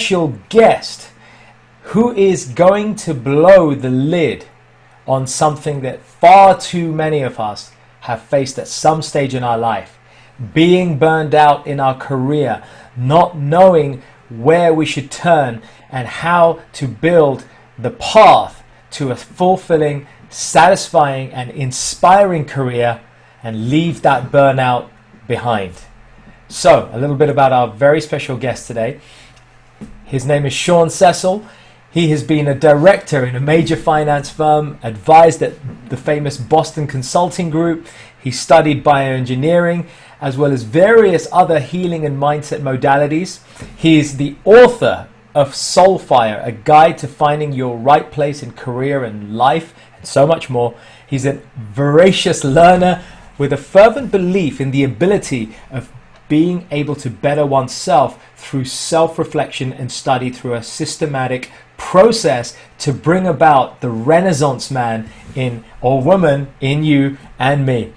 special guest who is going to blow the lid on something that far too many of us have faced at some stage in our life. Being burned out in our career, not knowing where we should turn and how to build the path to a fulfilling, satisfying and inspiring career and leave that burnout behind. So, a little bit about our very special guest today. His name is Sean Cecil. He has been a director in a major finance firm, advised at the famous Boston Consulting Group. He studied bioengineering, as well as various other healing and mindset modalities. He is the author of Soulfire, a guide to finding your right place in career and life, and so much more. He's a voracious learner with a fervent belief in the ability of being able to better oneself through self-reflection and study through a systematic process to bring about the Renaissance man in or woman in you and me.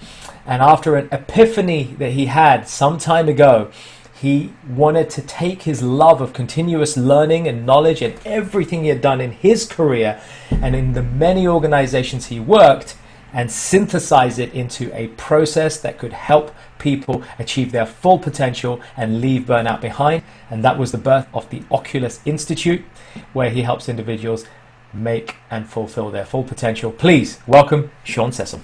And after an epiphany that he had some time ago, he wanted to take his love of continuous learning and knowledge and everything he had done in his career and in the many organizations he worked and synthesize it into a process that could help people achieve their full potential and leave burnout behind. And that was the birth of the Oculus Institute, where he helps individuals make and fulfill their full potential. Please welcome Sean Cecil.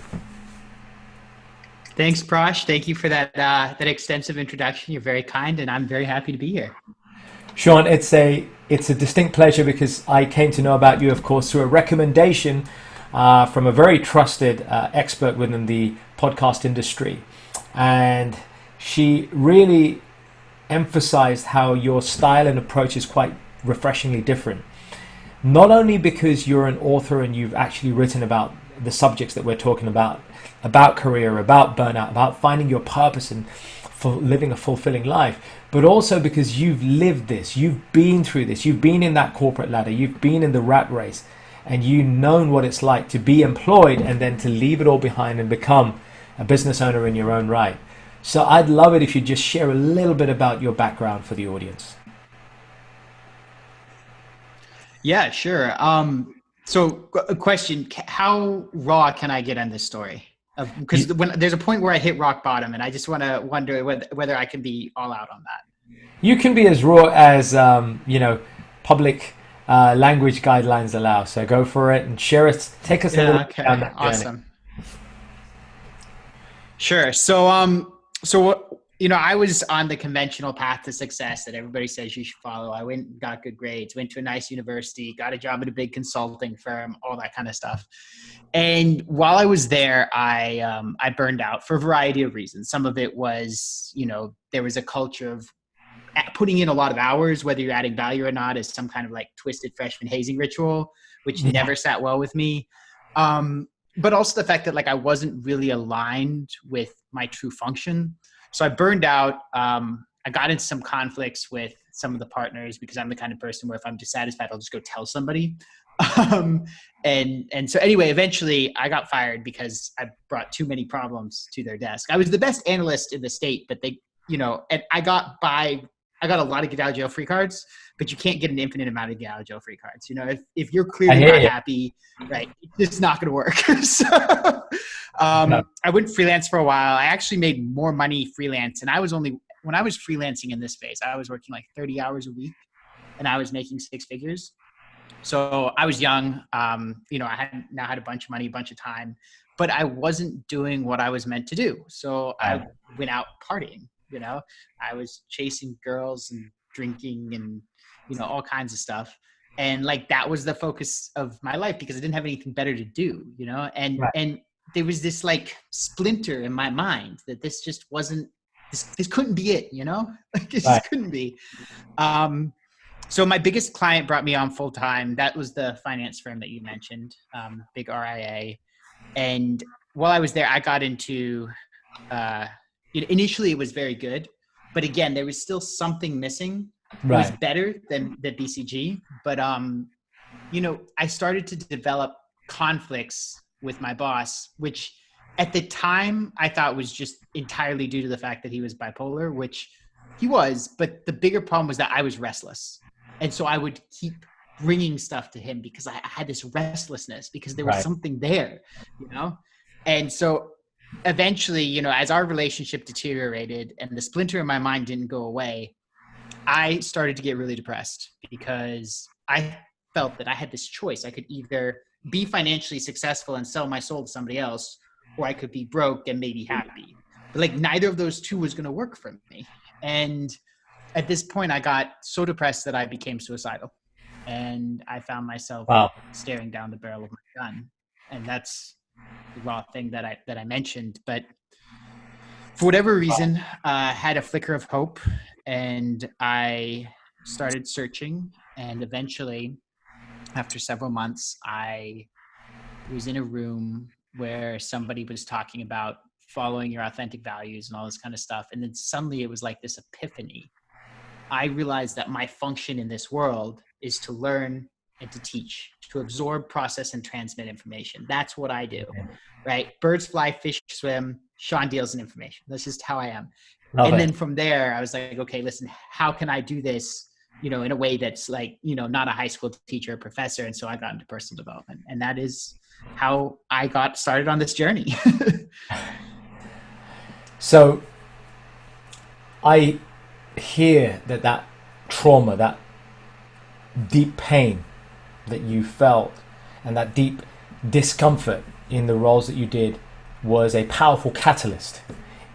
Thanks, Prash. Thank you for that extensive introduction. You're very kind, and I'm very happy to be here. Sean, it's a distinct pleasure because I came to know about you, of course, through a recommendation from a very trusted expert within the podcast industry. And she really emphasized how your style and approach is quite refreshingly different. Not only because you're an author and you've actually written about the subjects that we're talking about career, about burnout, about finding your purpose and for living a fulfilling life, but also because you've lived this, you've been through this, you've been in that corporate ladder, you've been in the rat race, and you've known what it's like to be employed and then to leave it all behind and become a business owner in your own right. So I'd love it if you just share a little bit about your background for the audience. Yeah, sure. So a question, how raw can I get on this story? Because when there's a point where I hit rock bottom and I just wonder whether I can be all out on that. You can be as raw as, public language guidelines allow. So go for it and share it. Take us a little bit down that journey. Awesome. Sure. So, I was on the conventional path to success that everybody says you should follow. I went and got good grades, went to a nice university, got a job at a big consulting firm, all that kind of stuff. And while I was there, I burned out for a variety of reasons. Some of it was, there was a culture of putting in a lot of hours, whether you're adding value or not, is some kind of like twisted freshman hazing ritual, which never sat well with me. But also the fact that I wasn't really aligned with my true function. So I burned out. I got into some conflicts with some of the partners because I'm the kind of person where if I'm dissatisfied, I'll just go tell somebody. And so anyway, eventually I got fired because I brought too many problems to their desk. I was the best analyst in the state, but they, and I got a lot of get out of jail free cards, but you can't get an infinite amount of get out of jail free cards. If you're clearly not happy, right, it's not going to work. So I went freelance for a while. I actually made more money freelance. And when I was freelancing in this space, I was working 30 hours a week and I was making six figures. So I was young. I had a bunch of money, a bunch of time, but I wasn't doing what I was meant to do. So I went out partying. I was chasing girls and drinking and, all kinds of stuff. And that was the focus of my life because I didn't have anything better to do, and there was this splinter in my mind that this just wasn't, this couldn't be it, it just couldn't be. So my biggest client brought me on full time. That was the finance firm that you mentioned, big RIA. And while I was there, I got into, initially it was very good, but again, there was still something missing. It was better than the BCG, but I started to develop conflicts with my boss, which at the time I thought was just entirely due to the fact that he was bipolar, which he was, but the bigger problem was that I was restless. And so I would keep bringing stuff to him because I had this restlessness because there was Right. something there, you know? And so eventually, you know, as our relationship deteriorated and the splinter in my mind didn't go away, I started to get really depressed because I felt that I had this choice. I could either be financially successful and sell my soul to somebody else, or I could be broke and maybe happy. But like neither of those two was going to work for me. And at this point, I got so depressed that I became suicidal. And I found myself Wow. staring down the barrel of my gun. And that's the raw thing that I mentioned. But for whatever reason, I had a flicker of hope and I started searching. And eventually, after several months, I was in a room where somebody was talking about following your authentic values and all this kind of stuff. And then suddenly it was like this epiphany. I realized that my function in this world is to learn and to teach, to absorb, process, and transmit information. That's what I do, right? Birds fly, fish swim, Sean deals in information. That's just how I am. Love And it. then from there, I was like, okay, listen, how can I do this, you know, in a way that's like, you know, not a high school teacher or professor. And so I got into personal development. And that is how I got started on this journey. So I hear that trauma, that deep pain that you felt, and that deep discomfort in the roles that you did was a powerful catalyst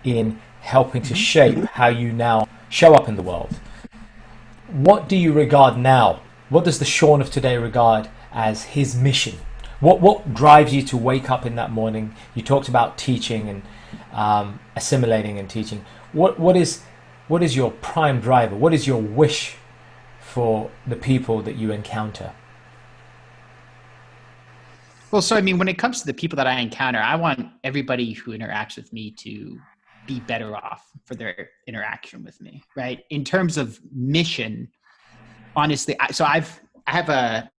in helping to shape how you now show up in the world. What do you regard now? What does the Sean of today regard as his mission? What drives you to wake up in that morning? You talked about teaching and assimilating and teaching. What is your prime driver? What is your wish for the people that you encounter? Well, so I mean, when it comes to the people that I encounter, I want everybody who interacts with me to be better off for their interaction with me, right? In terms of mission, honestly, I have a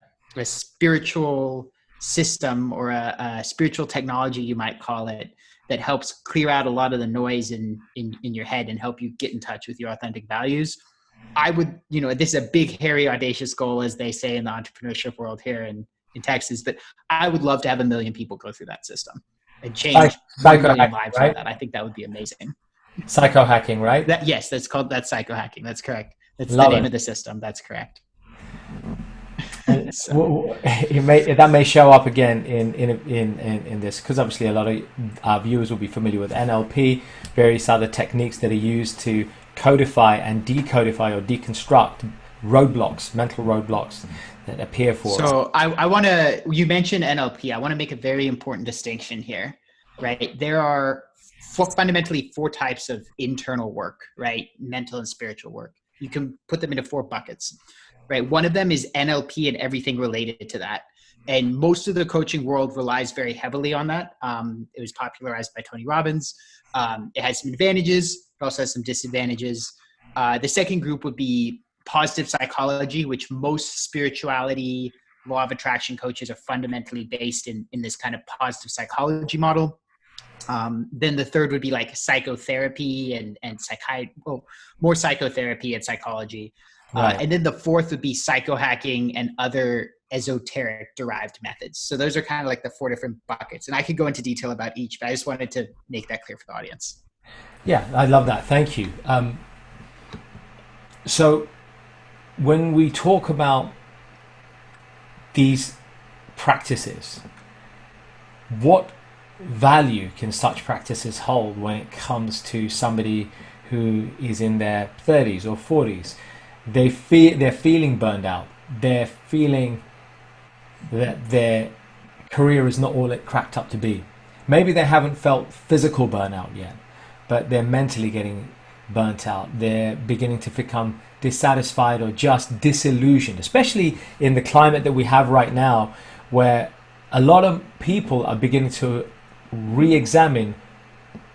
spiritual system or a spiritual technology, you might call it, that helps clear out a lot of the noise in your head and help you get in touch with your authentic values. I would, you know, this is a big, hairy, audacious goal, as they say in the entrepreneurship world here in Texas, but I would love to have 1 million people go through that system and change 1 million lives right? with that. I think that would be amazing. Psychohacking, right? Yes, that's psychohacking. That's correct. That's Love the name it. of the system. That's correct. And So, that may show up again in this, because obviously a lot of our viewers will be familiar with NLP, various other techniques that are used to codify and decodify or deconstruct roadblocks, mental roadblocks that appear for us. so I want to, you mentioned NLP. I want to make a very important distinction here, right? There are fundamentally 4 types of internal work, right? Mental and spiritual work. You can put them into 4 buckets, right? One of them is NLP and everything related to that. And most of the coaching world relies very heavily on that. It was popularized by Tony Robbins. It has some advantages, but also has some disadvantages. The second group would be positive psychology, which most spirituality, law of attraction coaches are fundamentally based in this kind of positive psychology model. Then the third would be like psychotherapy and psychiatry, more psychotherapy and psychology. Right. And then the fourth would be psychohacking and other esoteric derived methods. So those are kind of like the 4 different buckets. And I could go into detail about each, but I just wanted to make that clear for the audience. Yeah, I love that. Thank you. So when we talk about these practices, what value can such practices hold when it comes to somebody who is in their 30s or 40s? They're feeling burned out. They're feeling that their career is not all it cracked up to be. Maybe they haven't felt physical burnout yet, but they're mentally getting burnt out. They're beginning to become dissatisfied or just disillusioned, especially in the climate that we have right now, where a lot of people are beginning to re-examine: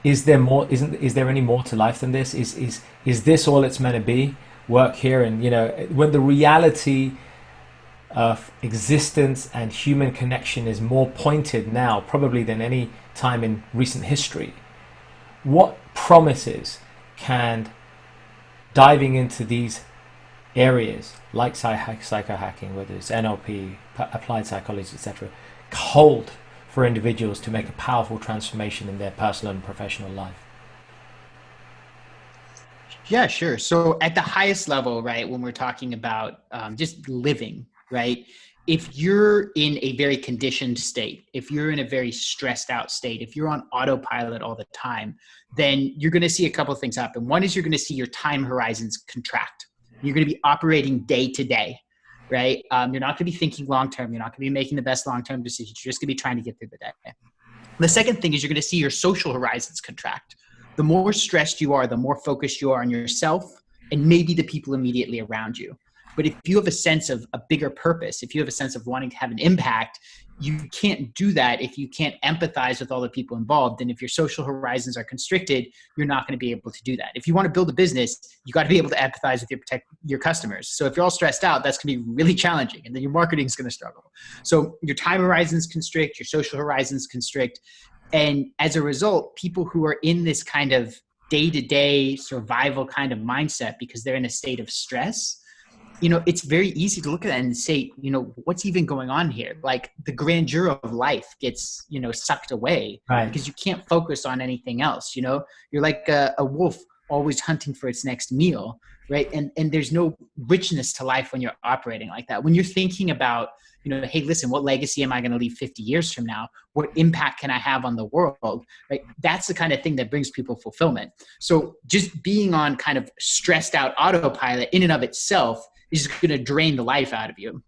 is there more? Is there any more to life than this? Is this all it's meant to be? Work here, and when the reality of existence and human connection is more pointed now, probably than any time in recent history. What promises can diving into these areas like psychohacking, whether it's NLP, applied psychology, etc., hold for individuals to make a powerful transformation in their personal and professional life? Yeah, sure. So at the highest level, right, when we're talking about just living, right, if you're in a very conditioned state, if you're in a very stressed out state, if you're on autopilot all the time, then you're going to see a couple of things happen. One is you're going to see your time horizons contract. You're going to be operating day to day, right? You're not going to be thinking long term. You're not going to be making the best long term decisions. You're just going to be trying to get through the day. The second thing is you're going to see your social horizons contract. The more stressed you are, the more focused you are on yourself and maybe the people immediately around you. But if you have a sense of a bigger purpose, if you have a sense of wanting to have an impact, you can't do that if you can't empathize with all the people involved. And if your social horizons are constricted, you're not going to be able to do that. If you want to build a business, you got to be able to empathize with your customers. So if you're all stressed out, that's going to be really challenging. And then your marketing is going to struggle. So your time horizons constrict, your social horizons constrict. And as a result, people who are in this kind of day-to-day survival kind of mindset because they're in a state of stress, it's very easy to look at that and say, what's even going on here? Like the grandeur of life gets, sucked away, right? Because you can't focus on anything else. You're like a wolf always hunting for its next meal, right? And there's no richness to life when you're operating like that. When you're thinking about, hey, listen, what legacy am I going to leave 50 years from now? What impact can I have on the world, right? That's the kind of thing that brings people fulfillment. So just being on kind of stressed out autopilot in and of itself is going to drain the life out of you.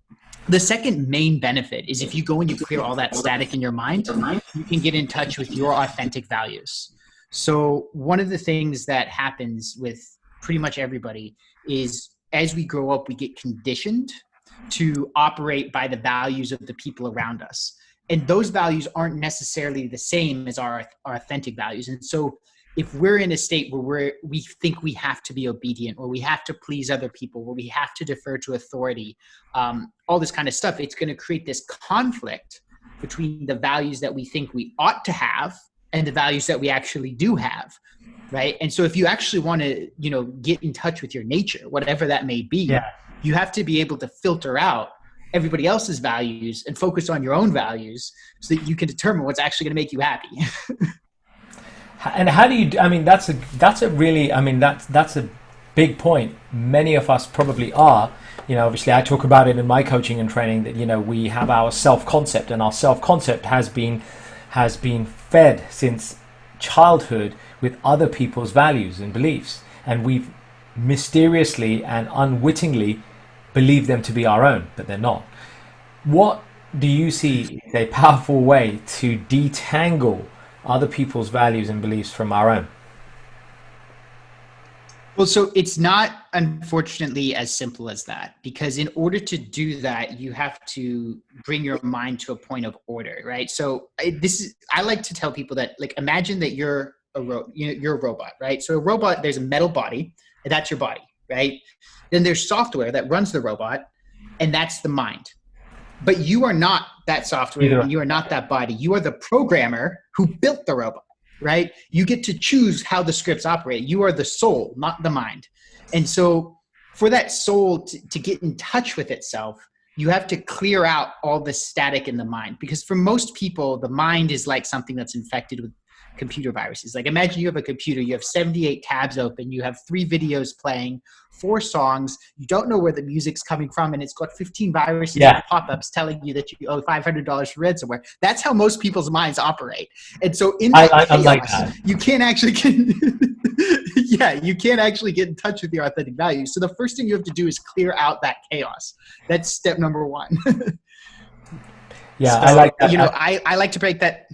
The second main benefit is if you go and you clear all that static in your mind, you can get in touch with your authentic values. So one of the things that happens with pretty much everybody is as we grow up, we get conditioned to operate by the values of the people around us. And those values aren't necessarily the same as our authentic values. And so if we're in a state where we think we have to be obedient or we have to please other people, where we have to defer to authority, all this kind of stuff, it's going to create this conflict between the values that we think we ought to have and the values that we actually do have, right? And so if you actually want to, get in touch with your nature, whatever that may be, you have to be able to filter out everybody else's values and focus on your own values so that you can determine what's actually going to make you happy. And how do you, that's a big point. Many of us probably are, obviously I talk about it in my coaching and training that, we have our self-concept, and our self-concept has been fed since childhood with other people's values and beliefs. And we've mysteriously and unwittingly believed them to be our own, but they're not. What do you see is a powerful way to detangle other people's values and beliefs from our own? Well, so it's not, unfortunately, as simple as that, because in order to do that, you have to bring your mind to a point of order, right? So I like to tell people that, like, imagine that you're you're a robot, right? So a robot, there's a metal body, and that's your body, right? Then there's software that runs the robot, and that's the mind. But you are not that software, and you are not that body. You are the programmer who built the robot, right? You get to choose how the scripts operate. You are the soul, not the mind. And so for that soul to get in touch with itself, you have to clear out all the static in the mind. Because for most people, the mind is like something that's infected with computer viruses. Like imagine you have a computer, you have 78 tabs open, you have 3 videos playing, 4 songs, you don't know where the music's coming from, and it's got 15 viruses and pop-ups telling you that you owe $500 for ransomware. That's how most people's minds operate. And so in that chaos, like that. You can't actually you can't actually get in touch with your authentic values. So the first thing you have to do is clear out that chaos. That's step number 1. Yeah, so, I like that. I like to break that.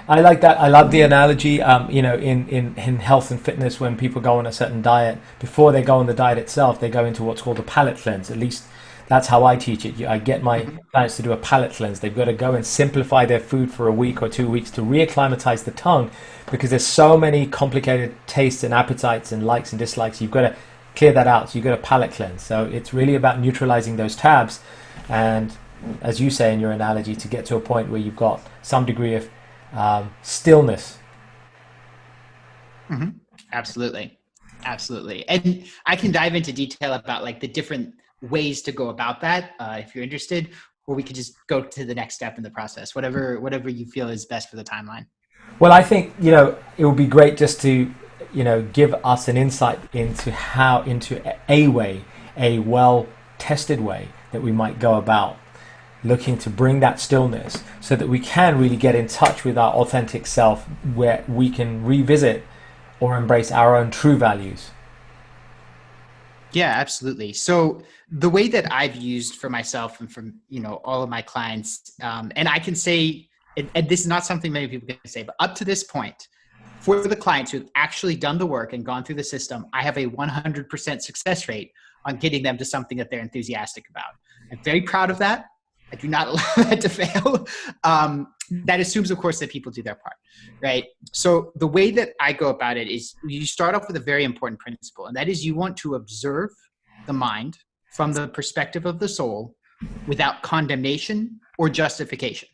I like that. I love the analogy, in health and fitness, when people go on a certain diet, before they go on the diet itself, they go into what's called a palate cleanse. At least that's how I teach it. I get my clients to do a palate cleanse. They've got to go and simplify their food for a week or 2 weeks to reacclimatize the tongue, because there's so many complicated tastes and appetites and likes and dislikes. You've got to clear that out. So you've got a palate cleanse. So it's really about neutralizing those tabs. And as you say in your analogy, to get to a point where you've got some degree of stillness. Absolutely. Absolutely. And I can dive into detail about like the different ways to go about that if you're interested, or we could just go to the next step in the process, whatever you feel is best for the timeline. Well, I think, it would be great just to, give us an insight into a way, a well tested way that we might go about looking to bring that stillness so that we can really get in touch with our authentic self, where we can revisit or embrace our own true values. Yeah, absolutely. So the way that I've used for myself and from, all of my clients, and I can say, and this is not something many people can say, but up to this point, for the clients who've actually done the work and gone through the system, I have a 100% success rate on getting them to something that they're enthusiastic about. I'm very proud of that. I do not allow that to fail. That assumes, of course, that people do their part, right? So the way that I go about it is you start off with a very important principle, and that is you want to observe the mind from the perspective of the soul without condemnation or justification.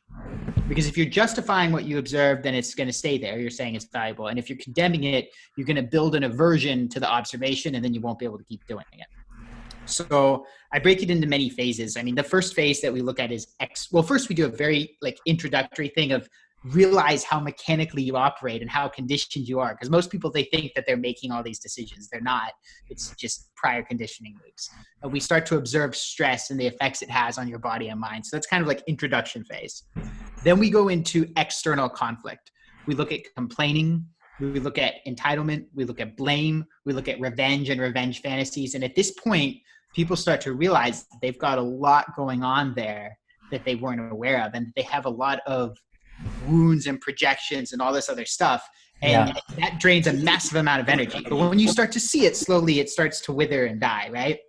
Because if you're justifying what you observe, then it's going to stay there. You're saying it's valuable. And if you're condemning it, you're going to build an aversion to the observation, and then you won't be able to keep doing it. So I break it into many phases. I mean, the first phase that we look at is first we do a very introductory thing of realize how mechanically you operate and how conditioned you are. Because most people, they think that they're making all these decisions. They're not. It's just prior conditioning loops. And we start to observe stress and the effects it has on your body and mind. So that's kind of like introduction phase. Then we go into external conflict. We look at complaining. We look at entitlement. We look at blame. We look at revenge and revenge fantasies. And at this point, people start to realize they've got a lot going on there that they weren't aware of. And they have a lot of wounds and projections and all this other stuff. And that drains a massive amount of energy. But when you start to see it slowly, it starts to wither and die, right?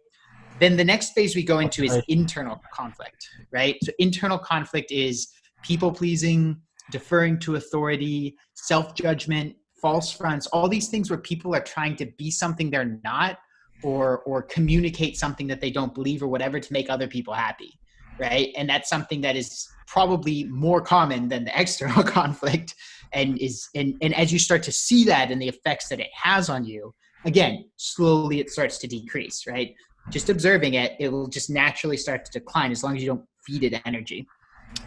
Then the next phase we go into is internal conflict, right? So internal conflict is people pleasing, deferring to authority, self-judgment, false fronts, all these things where people are trying to be something they're not, or communicate something that they don't believe or whatever to make other people happy, right? And that's something that is probably more common than the external conflict, and as you start to see that and the effects that it has on you, again, slowly it starts to decrease, right? Just observing it, it will just naturally start to decline as long as you don't feed it energy.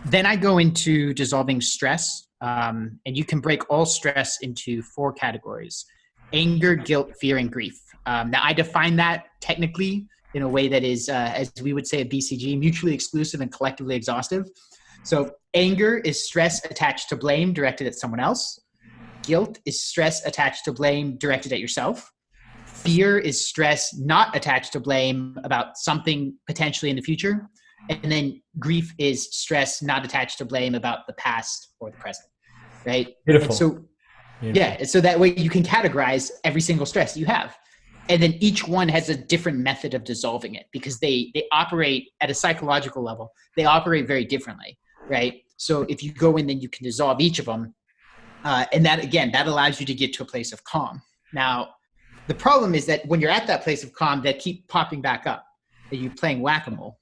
Then I go into dissolving stress. And you can break all stress into 4 categories: anger, guilt, fear, and grief. Now, I define that technically in a way that is, as we would say at BCG, mutually exclusive and collectively exhaustive. So anger is stress attached to blame directed at someone else. Guilt is stress attached to blame directed at yourself. Fear is stress not attached to blame about something potentially in the future. And then grief is stress not attached to blame about the past or the present, right? Beautiful. And so, yeah, so that way you can categorize every single stress you have. And then each one has a different method of dissolving it, because they operate at a psychological level. They operate very differently, right? So if you go in, then you can dissolve each of them. And that, again, that allows you to get to a place of calm. Now, the problem is that when you're at that place of calm, that keep popping back up, that you're playing whack-a-mole.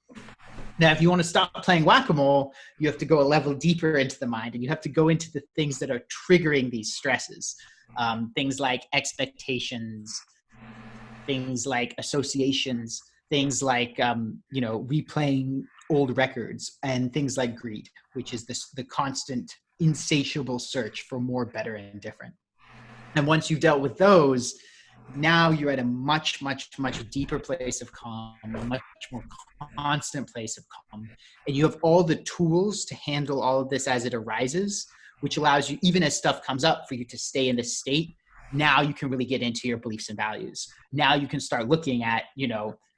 Now, if you want to stop playing whack-a-mole, you have to go a level deeper into the mind, and you have to go into the things that are triggering these stresses. Things like expectations, things like associations, things like, replaying old records, and things like greed, which is the constant insatiable search for more, better, and different. And once you've dealt with those, now you're at a much, much, much deeper place of calm, a much more constant place of calm. And you have all the tools to handle all of this as it arises, which allows you, even as stuff comes up, for you to stay in this state. Now you can really get into your beliefs and values. Now you can start looking at,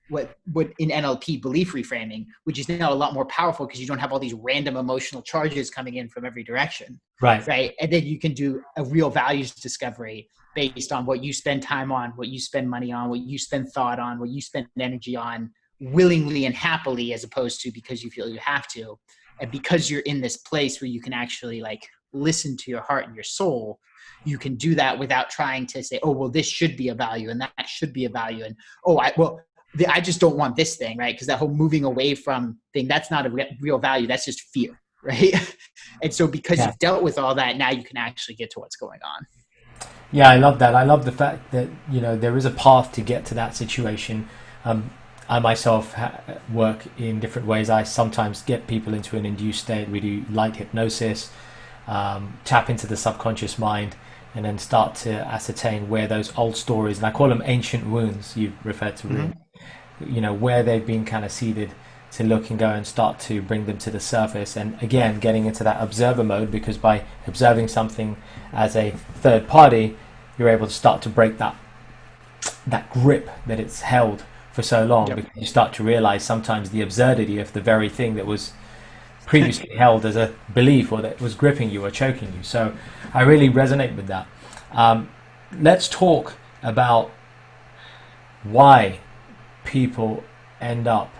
what in NLP belief reframing, which is now a lot more powerful because you don't have all these random emotional charges coming in from every direction. Right. And then you can do a real values discovery based on what you spend time on, what you spend money on, what you spend thought on, what you spend energy on, willingly and happily, as opposed to because you feel you have to. And because you're in this place where you can actually listen to your heart and your soul, you can do that without trying to say, oh, well, this should be a value and that should be a value. And, I just don't want this thing, right? Because that whole moving away from thing, that's not a real value. That's just fear, right? And so because you've dealt with all that, now you can actually get to what's going on. Yeah, I love that. I love the fact that, you know, there is a path to get to that situation. I myself work in different ways. I sometimes get people into an induced state. We do light hypnosis, tap into the subconscious mind, and then start to ascertain where those old stories, and I call them ancient wounds, you referred to, you know, where they've been kind of seeded, to look and go and start to bring them to the surface. And again, getting into that observer mode, because by observing something as a third party, you're able to start to break that grip that it's held for so long. Because you start to realize sometimes the absurdity of the very thing that was previously held as a belief, or that was gripping you or choking you. So I really resonate with that. Let's talk about why people end up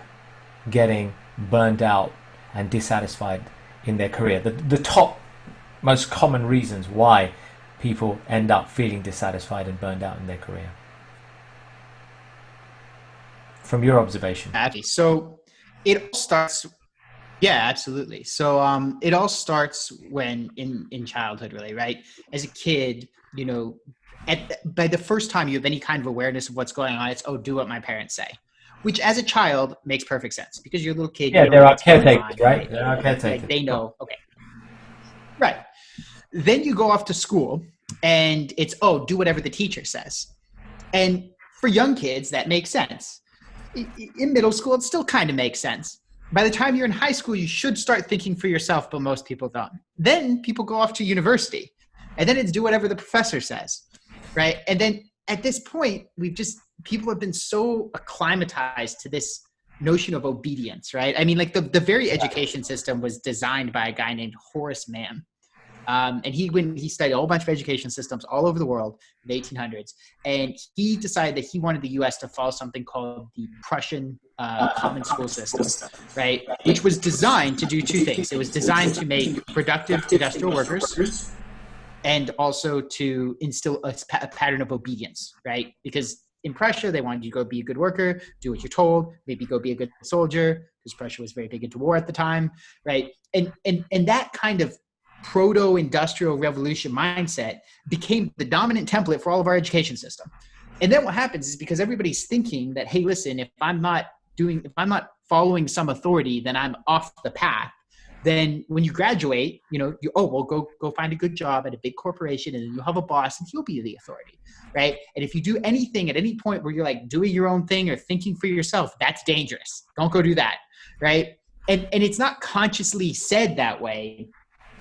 getting burned out and dissatisfied in their career. The top most common reasons why people end up feeling dissatisfied and burned out in their career, from your observation. So it all starts, yeah, absolutely. So it all starts when in childhood, really, right? As a kid, you know, by the first time you have any kind of awareness of what's going on, it's, oh, do what my parents say. Which as a child makes perfect sense, because you're a little kid. Yeah, you there know are what's going caretakers, on, right? There are caretakers. Like they know, okay. Right. Then you go off to school and it's, oh, do whatever the teacher says. And for young kids, that makes sense. In middle school, it still kind of makes sense. By the time you're in high school, you should start thinking for yourself, but most people don't. Then people go off to university, and then it's do whatever the professor says, right? And then at this point, people have been so acclimatized to this notion of obedience, right? I mean, like the very education system was designed by a guy named Horace Mann. And he studied a whole bunch of education systems all over the world in the 1800s. And he decided that he wanted the US to follow something called the Prussian common school system, right? Which was designed to do two things. It was designed to make productive industrial workers, and also to instill a pattern of obedience, right? Because in Prussia, they wanted you to go be a good worker, do what you're told, maybe go be a good soldier, because Prussia was very big into war at the time, right? And that kind of proto-industrial revolution mindset became the dominant template for all of our education system. And then what happens is, because everybody's thinking that, hey, listen, if I'm not following some authority, then I'm off the path. Then when you graduate, you know, go find a good job at a big corporation, and then you'll have a boss and he'll be the authority, right? And if you do anything at any point where you're like doing your own thing or thinking for yourself, that's dangerous. Don't go do that, right? And it's not consciously said that way,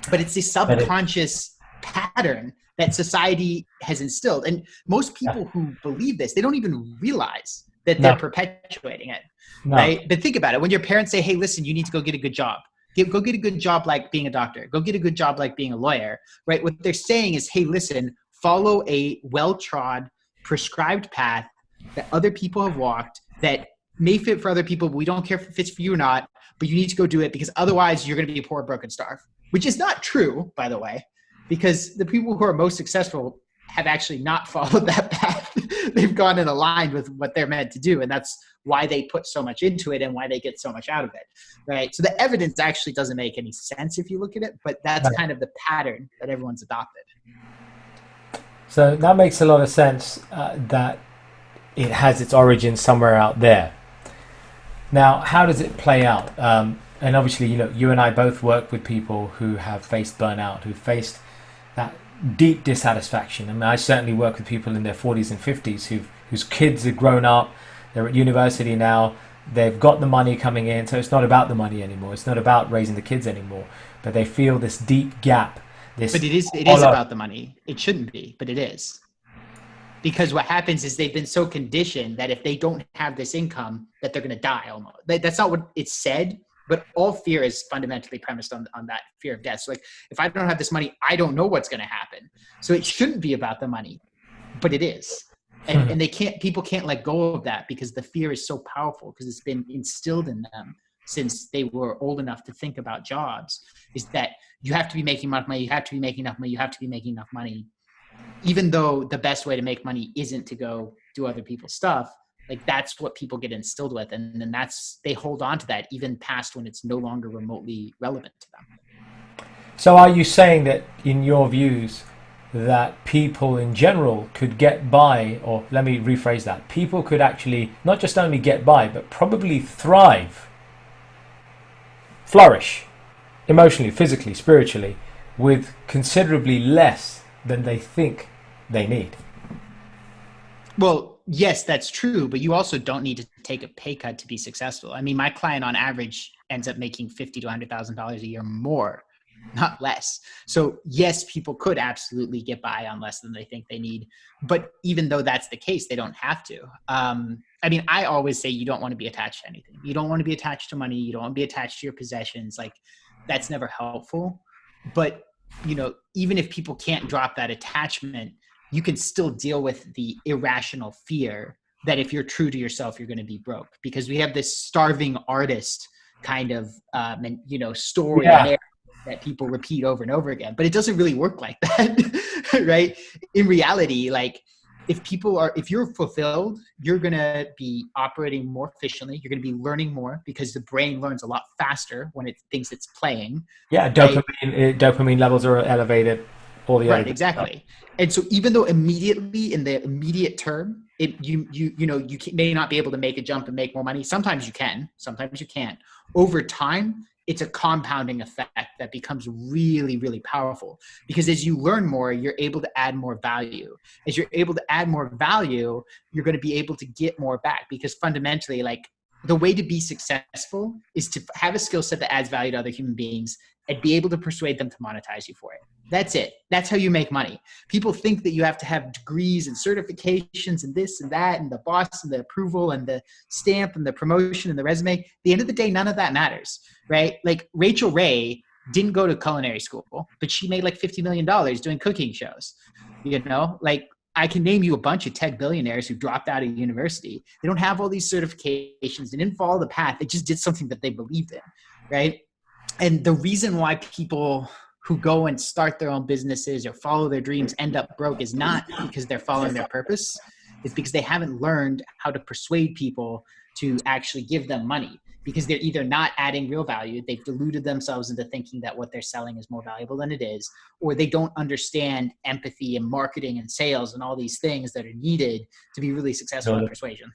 but it's a subconscious pattern that society has instilled. And most people who believe this, they don't even realize that they're perpetuating it, right? But think about it. When your parents say, hey, listen, you need to go get a good job. Go get a good job like being a doctor. Go get a good job like being a lawyer, right? What they're saying is, hey, listen, follow a well-trod, prescribed path that other people have walked, that may fit for other people, but we don't care if it fits for you or not, but you need to go do it, because otherwise you're going to be poor, broke, and starve. Which is not true, by the way, because the people who are most successful have actually not followed that path. They've gone and aligned with what they're meant to do. And that's why they put so much into it and why they get so much out of it, right? So the evidence actually doesn't make any sense if you look at it, but that's kind of the pattern that everyone's adopted. So that makes a lot of sense, that it has its origin somewhere out there. Now, how does it play out? And obviously, you know, you and I both work with people who have faced burnout, who faced that deep dissatisfaction. I mean, I certainly work with people in their 40s and 50s whose kids have grown up, they're at university now, they've got the money coming in, so it's not about the money anymore, it's not about raising the kids anymore, but they feel this deep gap. But it is about the money. It shouldn't be, but it is. Because what happens is they've been so conditioned that if they don't have this income, that they're going to die almost. That's not what it's said. But all fear is fundamentally premised on that fear of death. So like, if I don't have this money, I don't know what's going to happen. So it shouldn't be about the money, but it is. And people can't let go of that, because the fear is so powerful, because it's been instilled in them since they were old enough to think about jobs, is that you have to be making enough money, you have to be making enough money, you have to be making enough money, even though the best way to make money isn't to go do other people's stuff. Like, that's what people get instilled with. And then they hold on to that even past when it's no longer remotely relevant to them. So are you saying that, in your views, that people in general could get by, or let me rephrase that, people could actually not just only get by, but probably thrive, flourish, emotionally, physically, spiritually, with considerably less than they think they need. Well, yes, that's true, but you also don't need to take a pay cut to be successful. I mean, my client on average ends up making $50,000 to $100,000 a year more, not less. So yes, people could absolutely get by on less than they think they need, but even though that's the case, they don't have to. I mean, I always say you don't want to be attached to anything. You don't want to be attached to money. You don't want to be attached to your possessions. Like, that's never helpful. But even if people can't drop that attachment, you can still deal with the irrational fear that if you're true to yourself, you're going to be broke, because we have this starving artist kind of, story Yeah. that people repeat over and over again, but it doesn't really work like that. Right? In reality, like, if you're fulfilled, you're going to be operating more efficiently. You're going to be learning more because the brain learns a lot faster when it thinks it's playing. Yeah, Right? dopamine levels are elevated, all the other Right, good stuff. exactly. And so even though immediately in the immediate term, may not be able to make a jump and make more money. Sometimes you can, sometimes you can't. Over time, it's a compounding effect that becomes really, really powerful, because as you learn more, you're able to add more value. As you're able to add more value, you're going to be able to get more back, because fundamentally, like, the way to be successful is to have a skill set that adds value to other human beings and be able to persuade them to monetize you for it. That's it. That's how you make money. People think that you have to have degrees and certifications and this and that and the boss and the approval and the stamp and the promotion and the resume. At the end of the day, none of that matters, right? Like, Rachel Ray didn't go to culinary school, but she made like $50 million doing cooking shows. Like, I can name you a bunch of tech billionaires who dropped out of university. They don't have all these certifications. They didn't follow the path. They just did something that they believed in, right? And the reason why people who go and start their own businesses or follow their dreams end up broke is not because they're following their purpose. It's because they haven't learned how to persuade people to actually give them money, because they're either not adding real value, they've deluded themselves into thinking that what they're selling is more valuable than it is, or they don't understand empathy and marketing and sales and all these things that are needed to be really successful at persuasion.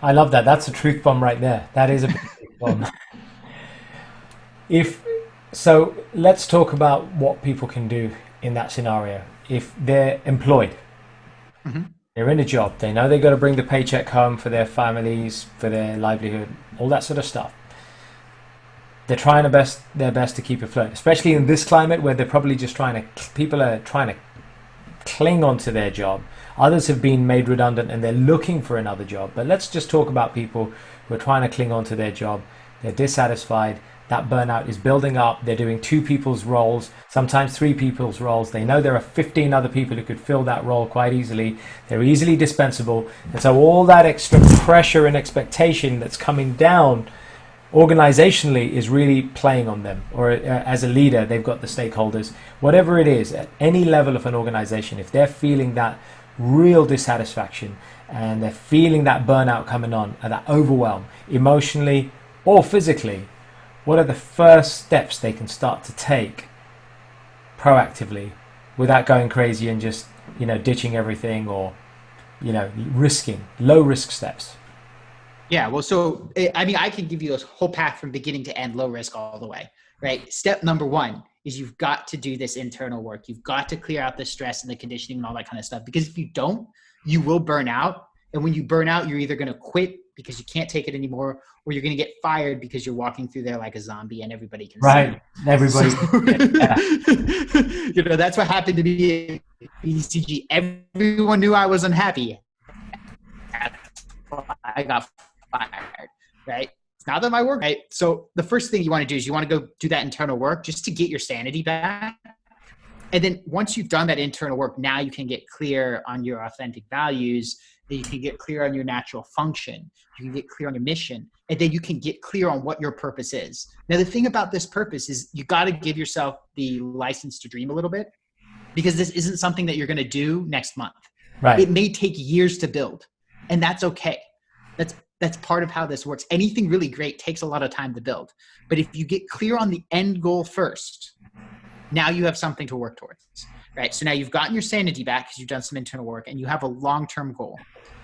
I love that. That's a truth bomb right there. That is a big truth bomb. If so, let's talk about what people can do in that scenario. If they're employed, Mm-hmm. they're in a job, they know they've got to bring the paycheck home for their families, for their livelihood, all that sort of stuff. They're trying their best to keep afloat, especially in this climate where they're probably just people are trying to cling onto their job. Others have been made redundant and they're looking for another job. But let's just talk about people who are trying to cling onto their job. They're dissatisfied. That burnout is building up. They're doing two people's roles, sometimes three people's roles. They know there are 15 other people who could fill that role quite easily. They're easily dispensable. And so all that extra pressure and expectation that's coming down organizationally is really playing on them. Or as a leader, they've got the stakeholders. Whatever it is, at any level of an organization, if they're feeling that real dissatisfaction and they're feeling that burnout coming on, and that overwhelm, emotionally or physically, what are the first steps they can start to take proactively without going crazy and just, ditching everything, or, risking low risk steps? Yeah, well, so I mean, I can give you a whole path from beginning to end, low risk all the way, right? Step number one is you've got to do this internal work. You've got to clear out the stress and the conditioning and all that kind of stuff, because if you don't, you will burn out. And when you burn out, you're either going to quit because you can't take it anymore, or you're going to get fired because you're walking through there like a zombie and everybody can see you. Everybody. So, that's what happened to me at BCG. Everyone knew I was unhappy. That's why I got fired, right? It's not that my work, right? So the first thing you want to do is you want to go do that internal work just to get your sanity back. And then once you've done that internal work, now you can get clear on your authentic values. Then you can get clear on your natural function. You can get clear on your mission. And then you can get clear on what your purpose is. Now, the thing about this purpose is you got to give yourself the license to dream a little bit, because this isn't something that you're going to do next month. Right. It may take years to build, and that's okay. That's part of how this works. Anything really great takes a lot of time to build. But if you get clear on the end goal first, now you have something to work towards, right? So now you've gotten your sanity back because you've done some internal work and you have a long-term goal.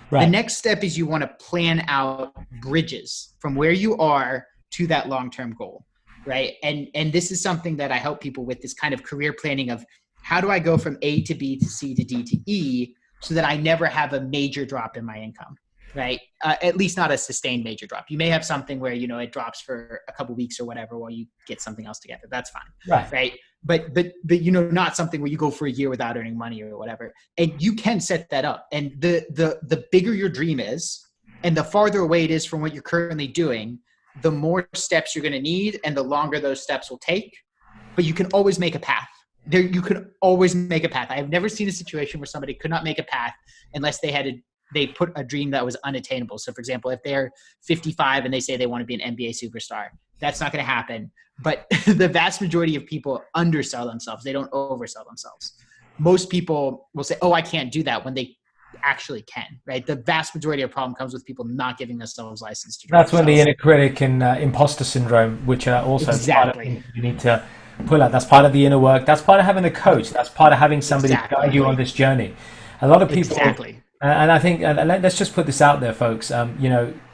Right. The next step is you want to plan out bridges from where you are to that long-term goal, right? And this is something that I help people with, this kind of career planning of how do I go from A to B to C to D to E so that I never have a major drop in my income, right? At least not a sustained major drop. You may have something where, it drops for a couple weeks or whatever while you get something else together. That's fine, right? But not something where you go for a year without earning money or whatever. And you can set that up. And the bigger your dream is and the farther away it is from what you're currently doing, the more steps you're going to need and the longer those steps will take. But you can always make a path. You can always make a path. I have never seen a situation where somebody could not make a path unless they put a dream that was unattainable. So for example, if they're 55 and they say they want to be an NBA superstar, that's not going to happen. But the vast majority of people undersell themselves. They don't oversell themselves. Most people will say, oh, I can't do that when they actually can, right? The vast majority of the problem comes with people not giving themselves license to do. That's when the inner critic and imposter syndrome, which are also exactly. You need to pull out. That's part of the inner work. That's part of having a coach. That's part of having somebody guide you on this journey. A lot of people, and I think, let's just put this out there, folks.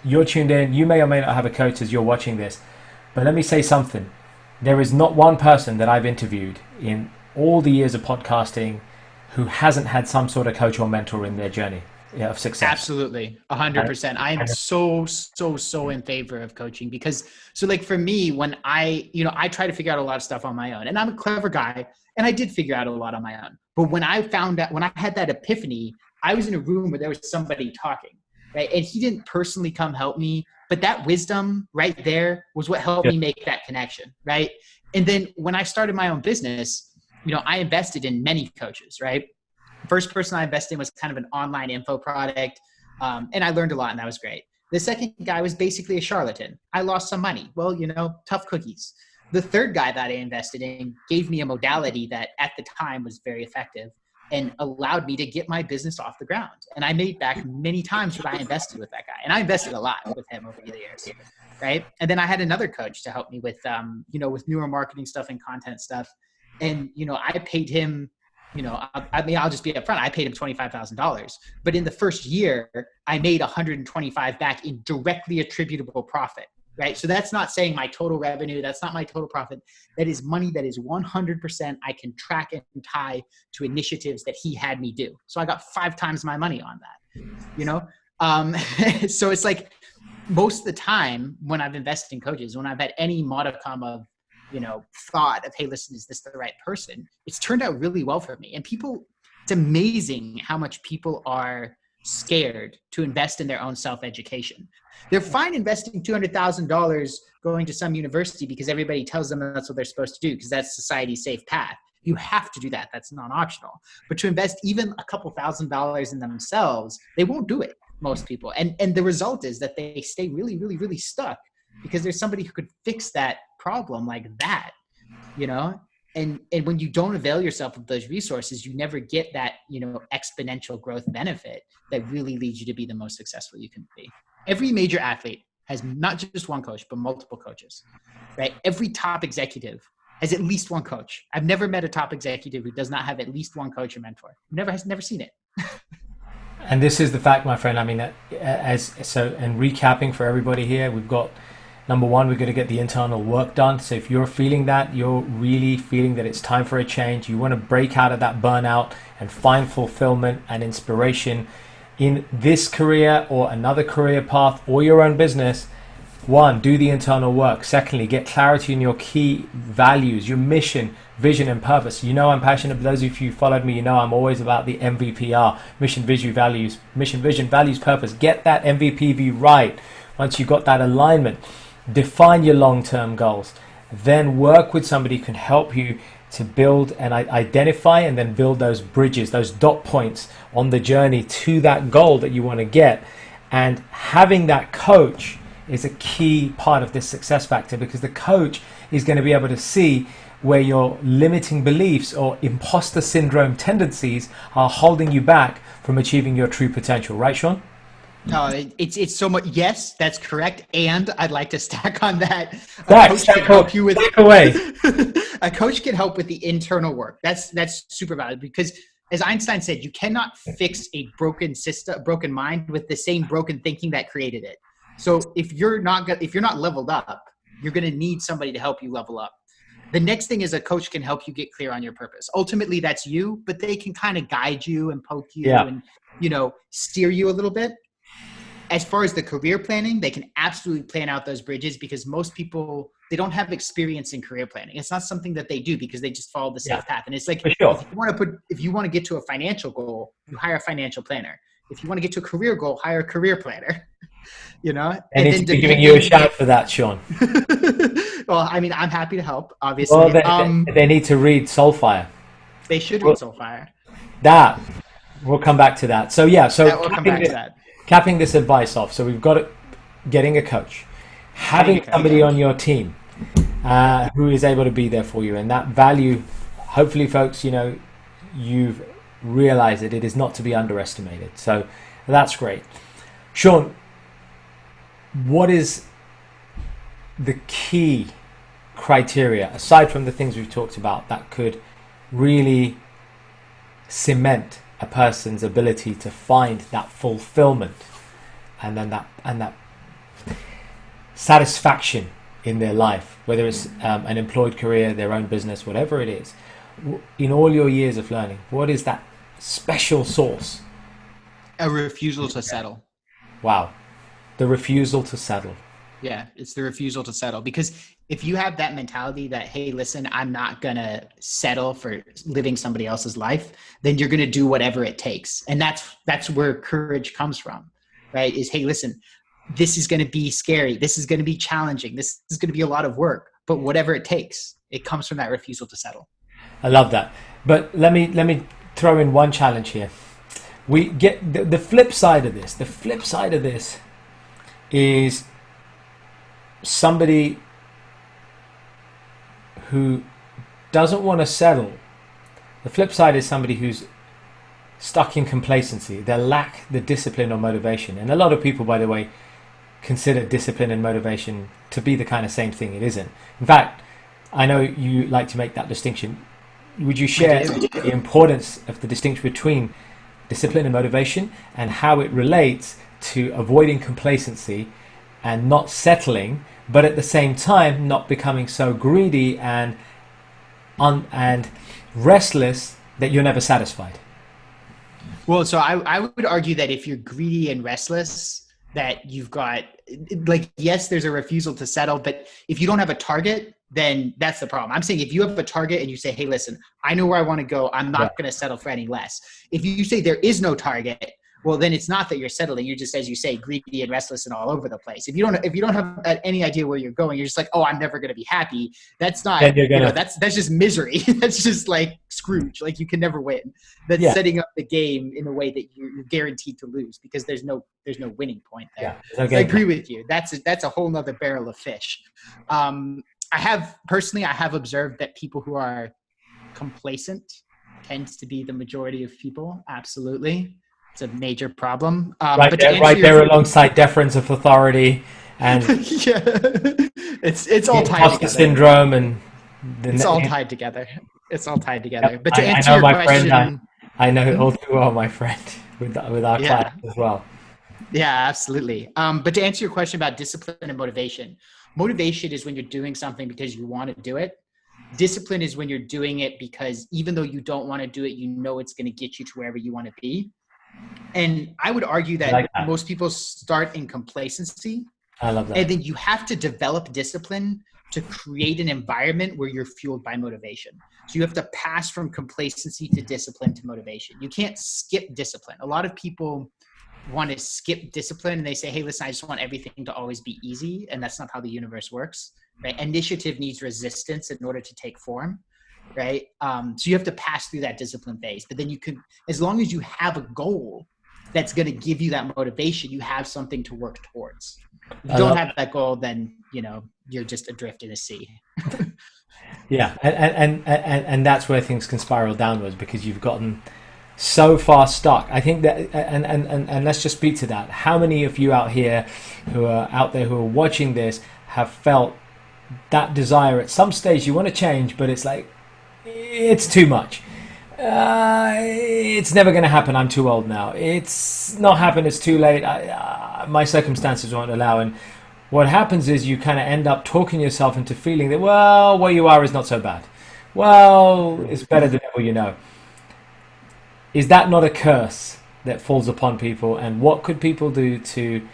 You're tuned in. You may or may not have a coach as you're watching this, but let me say something. There is not one person that I've interviewed in all the years of podcasting who hasn't had some sort of coach or mentor in their journey of success. Absolutely. 100%. I am so in favor of coaching because, so like for me, when I try to figure out a lot of stuff on my own, and I'm a clever guy and I did figure out a lot on my own. But when I had that epiphany, I was in a room where there was somebody talking, right? And he didn't personally come help me, but that wisdom right there was what helped me make that connection, right? And then when I started my own business, I invested in many coaches, right? First person I invested in was kind of an online info product. And I learned a lot and that was great. The second guy was basically a charlatan. I lost some money. Well, tough cookies. The third guy that I invested in gave me a modality that at the time was very effective and allowed me to get my business off the ground. And I made back many times what I invested with that guy. And I invested a lot with him over the years, right? And then I had another coach to help me with, with newer marketing stuff and content stuff. And, I paid him, I'll just be upfront. I paid him $25,000, but in the first year I made 125 back in directly attributable profit, right? So that's not saying my total revenue. That's not my total profit. That is money that is 100% I can track and tie to initiatives that he had me do. So I got 5 times my money on that, so it's like most of the time when I've invested in coaches, when I've had any modicum of, thought of, hey, listen, is this the right person? It's turned out really well for me. And it's amazing how much people are scared to invest in their own self-education. They're fine investing $200,000 going to some university because everybody tells them that's what they're supposed to do because that's society's safe path. You have to do that. That's non-optional. But to invest even a couple $1,000s in themselves, they won't do it, most people. And the result is that they stay really, really, really stuck because there's somebody who could fix that problem like that, and when you don't avail yourself of those resources, you never get that, exponential growth benefit that really leads you to be the most successful you can be. Every major athlete has not just one coach, but multiple coaches, right? Every top executive has at least one coach. I've never met a top executive who does not have at least one coach or mentor. Never seen it. And this is the fact, my friend. I mean, and recapping for everybody here, we've got number one, we're going to get the internal work done. So if you're feeling that, you're really feeling that it's time for a change, you want to break out of that burnout and find fulfillment and inspiration in this career or another career path or your own business. One, do the internal work. Secondly, get clarity in your key values, your mission, vision, and purpose. I'm passionate. Those of you who followed me, I'm always about the MVPR, mission, vision, values, purpose. Get that MVPV right. Once you've got that alignment, define your long-term goals. Then work with somebody who can help you to build and identify and then build those bridges, those dot points on the journey to that goal that you want to get. And having that coach is a key part of this success factor, because the coach is going to be able to see where your limiting beliefs or imposter syndrome tendencies are holding you back from achieving your true potential. Right, Sean? It's so much. Yes, that's correct. And I'd like to stack on that. Stack away. A coach can help with the internal work. That's super valuable because, as Einstein said, you cannot fix a broken system, broken mind with the same broken thinking that created it. So if you're not leveled up, you're going to need somebody to help you level up. The next thing is a coach can help you get clear on your purpose. Ultimately, that's you, but they can kind of guide you and poke you and, steer you a little bit. As far as the career planning, they can absolutely plan out those bridges because most people, they don't have experience in career planning. It's not something that they do because they just follow the safe path. And it's like, sure. if you want to get to a financial goal, you hire a financial planner. If you want to get to a career goal, hire a career planner, And then giving you a shout for that, Sean. Well, I mean, I'm happy to help, obviously. Well, they need to read Soulfire. They should read Soulfire. We'll come back to that. So we'll come back to that. Capping this advice off. So we've got getting a coach, having somebody on your team who is able to be there for you, and that value. Hopefully, folks, you've realized that it is not to be underestimated. So that's great. Sean, what is the key criteria, aside from the things we've talked about, that could really cement a person's ability to find that fulfillment and then that satisfaction in their life, whether it's an employed career, their own business, whatever it is? In all your years of learning, what is that special sauce? A refusal to settle. Wow. The refusal to settle. Yeah, it's the refusal to settle. Because if you have that mentality that, hey, listen, I'm not going to settle for living somebody else's life, then you're going to do whatever it takes. And that's where courage comes from, right? Is, hey, listen, this is going to be scary. This is going to be challenging. This is going to be a lot of work, but whatever it takes, it comes from that refusal to settle. I love that. But let me throw in one challenge here. We get the flip side of this. The flip side of this is somebody who doesn't want to settle. The flip side is somebody who's stuck in complacency. They lack the discipline or motivation. And a lot of people, by the way, consider discipline and motivation to be the kind of same thing. It isn't. In fact, I know you like to make that distinction. Would you share the importance of the distinction between discipline and motivation and how it relates to avoiding complacency and not settling, but at the same time not becoming so greedy and restless that you're never satisfied? Well, so I would argue that if you're greedy and restless, that you've got, like, yes, there's a refusal to settle, but if you don't have a target, then that's the problem. I'm saying if you have a target and you say, hey, listen, I know where I want to go, I'm not going to settle for any less. If you say there is no target, well, then it's not that you're settling. You're just, as you say, greedy and restless and all over the place. If you don't have any idea where you're going, you're just like, oh, I'm never going to be happy. That's not, that's just misery. That's just like Scrooge. Like, you can never win. That's setting up the game in a way that you're guaranteed to lose because there's no winning point there. Yeah, okay. So I agree with you. That's a whole nother barrel of fish. I have observed that people who are complacent tends to be the majority of people. Absolutely. It's a major problem. Right there alongside deference of authority and it's all tied together. Syndrome and it's all tied together. It's all tied together. Yep. But to answer your question, I know all too well, my friend, with our clients as well. Yeah, absolutely. But to answer your question about discipline and motivation is when you're doing something because you want to do it. Discipline is when you're doing it because even though you don't want to do it, you know it's going to get you to wherever you want to be. And I would argue that most people start in complacency. I love that. And then you have to develop discipline to create an environment where you're fueled by motivation. So you have to pass from complacency to discipline to motivation. You can't skip discipline. A lot of people want to skip discipline and they say, hey, listen, I just want everything to always be easy. And that's not how the universe works, right? Initiative needs resistance in order to take form, right? So you have to pass through that discipline phase, but then you can, as long as you have a goal that's going to give you that motivation, you have something to work towards. If you don't have that goal, then, you're just adrift in a sea. Yeah. And that's where things can spiral downwards because you've gotten so far stuck. I think that, and let's just speak to that. How many of you out here who are out there who are watching this have felt that desire at some stage? You want to change, but it's like, it's too much. It's never going to happen. I'm too old now. It's not happened. It's too late. My circumstances won't allow. And what happens is you kind of end up talking yourself into feeling that, well, where you are is not so bad. Well, it's better than ever, you know. Is that not a curse that falls upon people? And what could people do to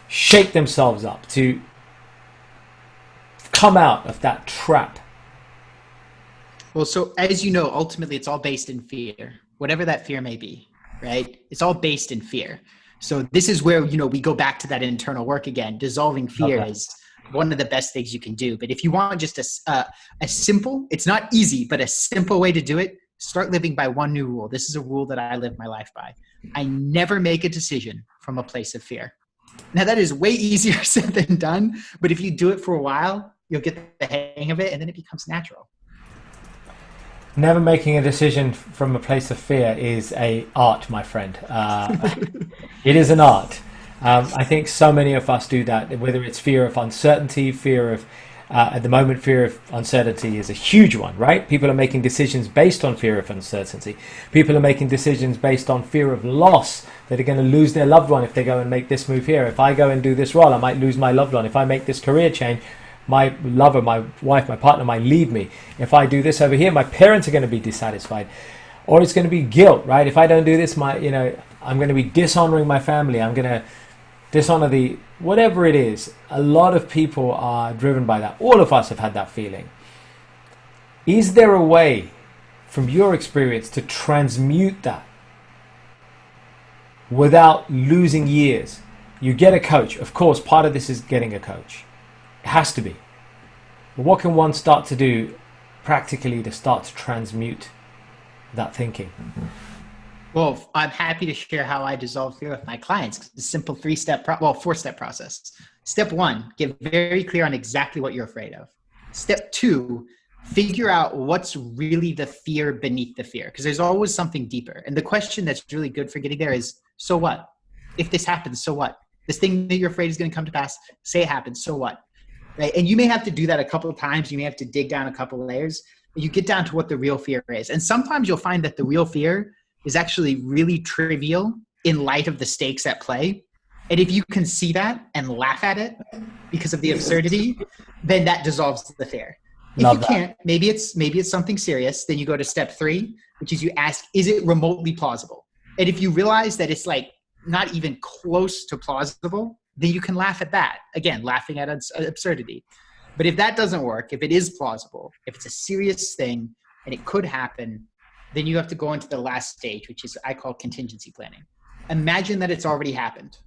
shake themselves up, to come out of that trap? Well, so as you know, ultimately it's all based in fear, whatever that fear may be, right? It's all based in fear. So this is where, you know, we go back to that internal work again. Dissolving fear is one of the best things you can do. But if you want just a simple, it's not easy, but a simple way to do it, start living by one new rule. This is a rule that I live my life by. I never make a decision from a place of fear. Now that is way easier said than done, but if you do it for a while, you'll get the hang of it and then it becomes natural. Never making a decision from a place of fear is an art, my friend. It is an art. I think so many of us do that, whether it's fear of uncertainty, fear of, at the moment, fear of uncertainty is a huge one, right? People are making decisions based on fear of uncertainty. People are making decisions based on fear of loss, that they're going to lose their loved one if they go and make this move here. If I go and do this role, I might lose my loved one. If I make this career change, my lover, my wife, my partner might leave me. If I do this over here, my parents are going to be dissatisfied. Or it's going to be guilt, right? If I don't do this, I'm going to be dishonoring my family. I'm going to dishonor whatever it is. A lot of people are driven by that. All of us have had that feeling. Is there a way, from your experience, to transmute that without losing years? You get a coach. Of course, part of this is getting a coach. It has to be. But what can one start to do practically to start to transmute that thinking? Well, I'm happy to share how I dissolve fear with my clients. It's a simple four-step process. Step one, get very clear on exactly what you're afraid of. Step two, figure out what's really the fear beneath the fear, because there's always something deeper. And the question that's really good for getting there is, so what? If this happens, so what? This thing that you're afraid is going to come to pass, say it happens, so what? Right? And you may have to do that a couple of times. You may have to dig down a couple of layers. But you get down to what the real fear is. And sometimes you'll find that the real fear is actually really trivial in light of the stakes at play. And if you can see that and laugh at it because of the absurdity, then that dissolves the fear. If you can't, maybe it's something serious, then you go to step three, which is you ask, is it remotely plausible? And if you realize that it's like not even close to plausible, then you can laugh at that. Again, laughing at absurdity. But if that doesn't work, if it is plausible, if it's a serious thing and it could happen, then you have to go into the last stage, which is I call contingency planning. Imagine that it's already happened.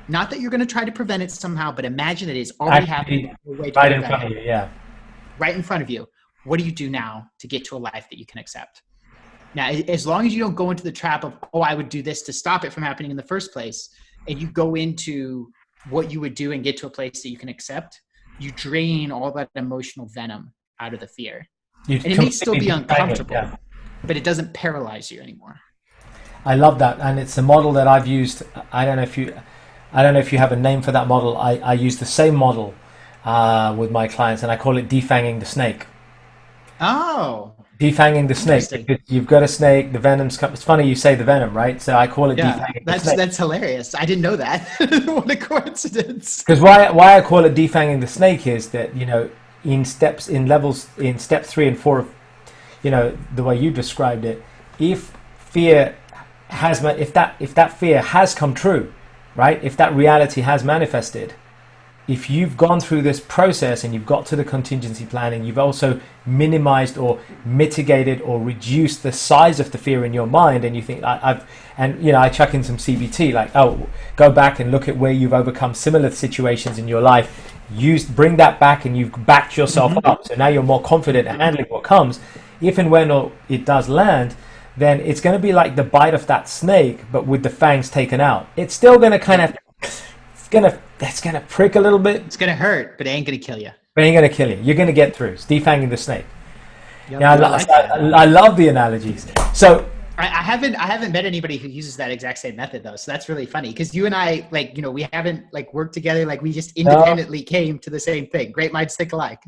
Not that you're going to try to prevent it somehow, but imagine that it's already happened. Right in front of you, yeah. Right in front of you. What do you do now to get to a life that you can accept? Now, as long as you don't go into the trap of, oh, I would do this to stop it from happening in the first place, and you go into what you would do and get to a place that you can accept, you drain all that emotional venom out of the fear. And it may still be uncomfortable, but it doesn't paralyze you anymore. I love that, and it's a model that I've used. I don't know if you have a name for that model. I use the same model with my clients, and I call it defanging the snake. Oh, defanging the snake. Because you've got a snake, the venom's come. It's funny you say the venom, right? So I call it defanging the snake. That's hilarious. I didn't know that. What a coincidence. Because why I call it defanging the snake is that, you know, in step 3 and 4 of, you know, the way you described it, if that fear has come true, right? If that reality has manifested, if you've gone through this process and you've got to the contingency planning, you've also minimized or mitigated or reduced the size of the fear in your mind, and you think I chuck in some CBT, like, oh, go back and look at where you've overcome similar situations in your life, bring that back, and you've backed yourself up. So now you're more confident at handling what comes. If and when it does land, then it's going to be like the bite of that snake, but with the fangs taken out. It's still going to kind of, it's going to prick a little bit. It's going to hurt, but it ain't going to kill you. But it ain't going to kill you. You're going to get through. It's defanging the snake. Yep, I love the analogies. So I haven't met anybody who uses that exact same method though. So that's really funny because you and I, like, we haven't like worked together. Like we just No, independently came to the same thing. Great minds think alike.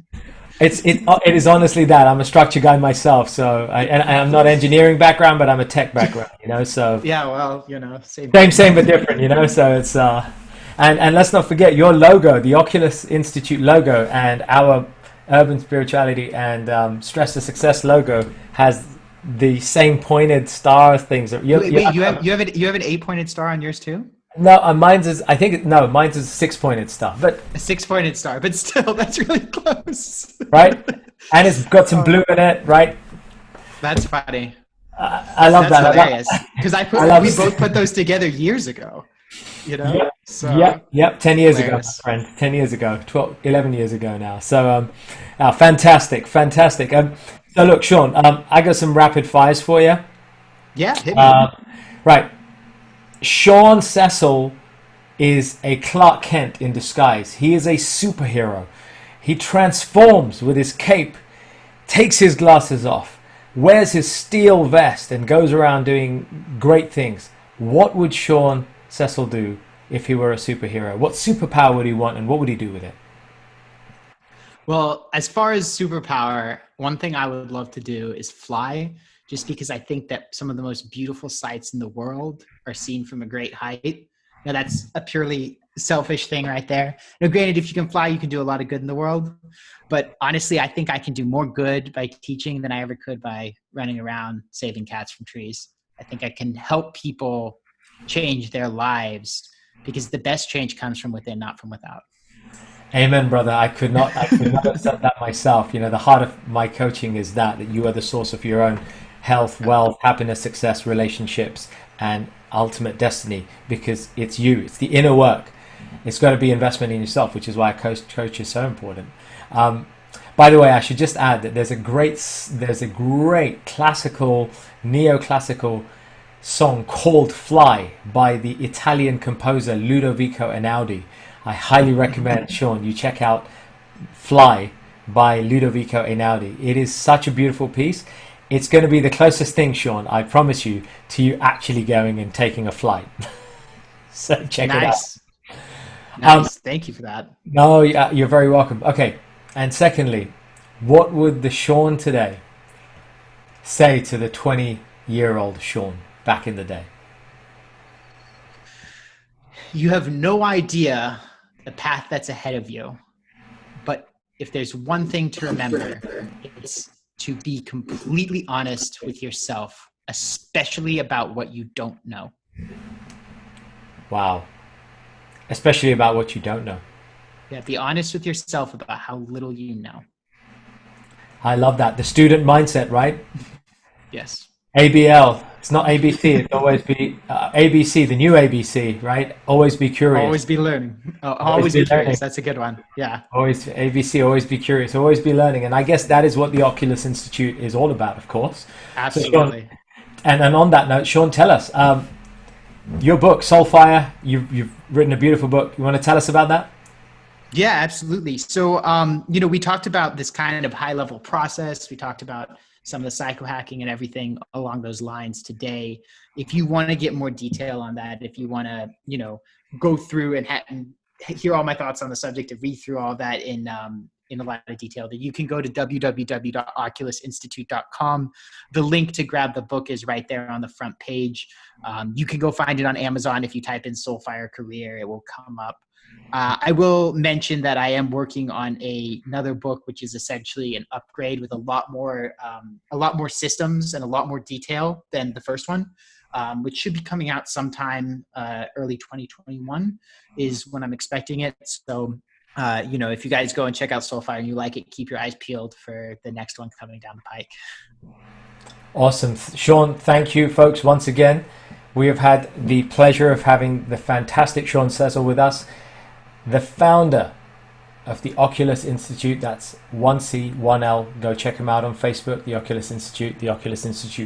it is honestly that. I'm a structure guy myself, so and I'm not engineering background, but I'm a tech background, so Yeah, well, same same, thing. same, but different, so it's and let's not forget your logo, the Oculus Institute logo, and our Urban Spirituality and Stress to Success logo has the same pointed star things. Wait, you have an 8-pointed star on yours too? No, mine's is, I think no, mine's is 6 pointed star, but A 6-pointed star, but still, that's really close. right, and it's got some blue in it, right? That's funny. I love That's that. hilarious. Because we both put those together years ago. Yep, So yep. 10 years ago, my hilarious. friend. 10 years ago, 12, 11 years ago now. So, fantastic, fantastic. So look, Sean, I got some rapid fires for you. Yeah, hit me. Right, Sean Cecil is a Clark Kent in disguise. He is a superhero. He transforms with his cape, takes his glasses off, wears his steel vest, and goes around doing great things. What would Sean Cecil do if he were a superhero? What superpower would he want, and what would he do with it? Well, as far as superpower, one thing I would love to do is fly, just because I think that some of the most beautiful sights in the world are seen from a great height. Now, that's a purely selfish thing right there. Now, granted, if you can fly, you can do a lot of good in the world. But honestly, I think I can do more good by teaching than I ever could by running around saving cats from trees. I think I can help people change their lives because the best change comes from within, not from without. Amen, brother. I could not have said that myself. The heart of my coaching is that you are the source of your own health, wealth, happiness, success, relationships, and ultimate destiny, because it's you. It's the inner work. It's got to be investment in yourself, which is why a coach is so important. By the way, I should just add that there's a great classical, neoclassical song called "Fly" by the Italian composer Ludovico Einaudi. I highly recommend, Sean, you check out "Fly" by Ludovico Einaudi. It is such a beautiful piece. It's going to be the closest thing, Sean, I promise you, to you actually going and taking a flight. So check it out. Nice. Nice. Thank you for that. No, you're very welcome. Okay. And secondly, what would the Sean today say to the 20-year-old Sean back in the day? You have no idea the path that's ahead of you. But if there's one thing to remember, it's to be completely honest with yourself, especially about what you don't know. Wow. Especially about what you don't know. Yeah, be honest with yourself about how little you know. I love that. The student mindset, right? Yes. ABL. It's not ABC. It's always be ABC, the new ABC, right? Always be curious. Always be learning. Oh, Always always be be curious. learning. That's a good one. Yeah. Always ABC, always be curious, always be learning. And I guess that is what the Oculus Institute is all about, of course. So Absolutely. Sean, and on that note, Sean, tell us, your book, Soulfire, you've written a beautiful book. You want to tell us about that? Yeah, absolutely. So, we talked about this kind of high level process. We talked about some of the psychohacking and everything along those lines today. If you want to get more detail on that, if you want to, go through and hear all my thoughts on the subject and read through all that in a lot of detail, that you can go to www.oculusinstitute.com. The link to grab the book is right there on the front page. You can go find it on Amazon. If you type in Soulfire Career, it will come up. I will mention that I am working on another book, which is essentially an upgrade with a lot more systems and a lot more detail than the first one, which should be coming out sometime early 2021 is when I'm expecting it. So, if you guys go and check out Soulfire and you like it, keep your eyes peeled for the next one coming down the pike. Awesome. Sean, thank you, folks, once again. We have had the pleasure of having the fantastic Sean Cecil with us, the founder of the Oculus Institute. That's 1C1L. Go check him out on Facebook, the Oculus Institute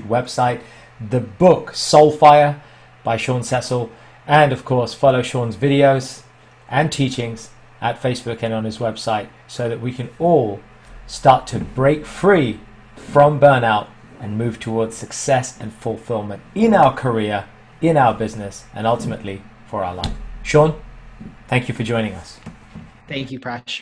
website, the book Soulfire by Sean Cecil, and of course follow Sean's videos and teachings at Facebook and on his website, so that we can all start to break free from burnout and move towards success and fulfillment in our career, in our business, and ultimately for our life. Sean, thank you for joining us. Thank you, Prash.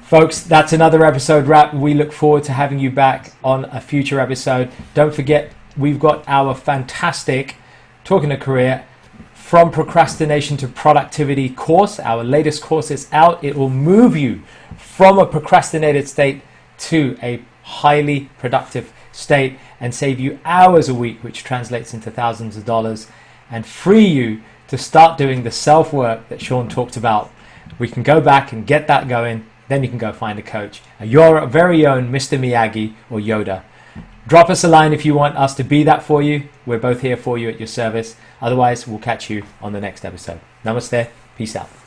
Folks, that's another episode wrap. We look forward to having you back on a future episode. Don't forget, we've got our fantastic Talking to Career from Procrastination to Productivity course. Our latest course is out. It will move you from a procrastinated state to a highly productive state and save you hours a week, which translates into thousands of dollars, and free you to start doing the self-work that Sean talked about. We can go back and get that going. Then you can go find a coach. Your very own Mr. Miyagi or Yoda. Drop us a line if you want us to be that for you. We're both here for you at your service. Otherwise, we'll catch you on the next episode. Namaste. Peace out.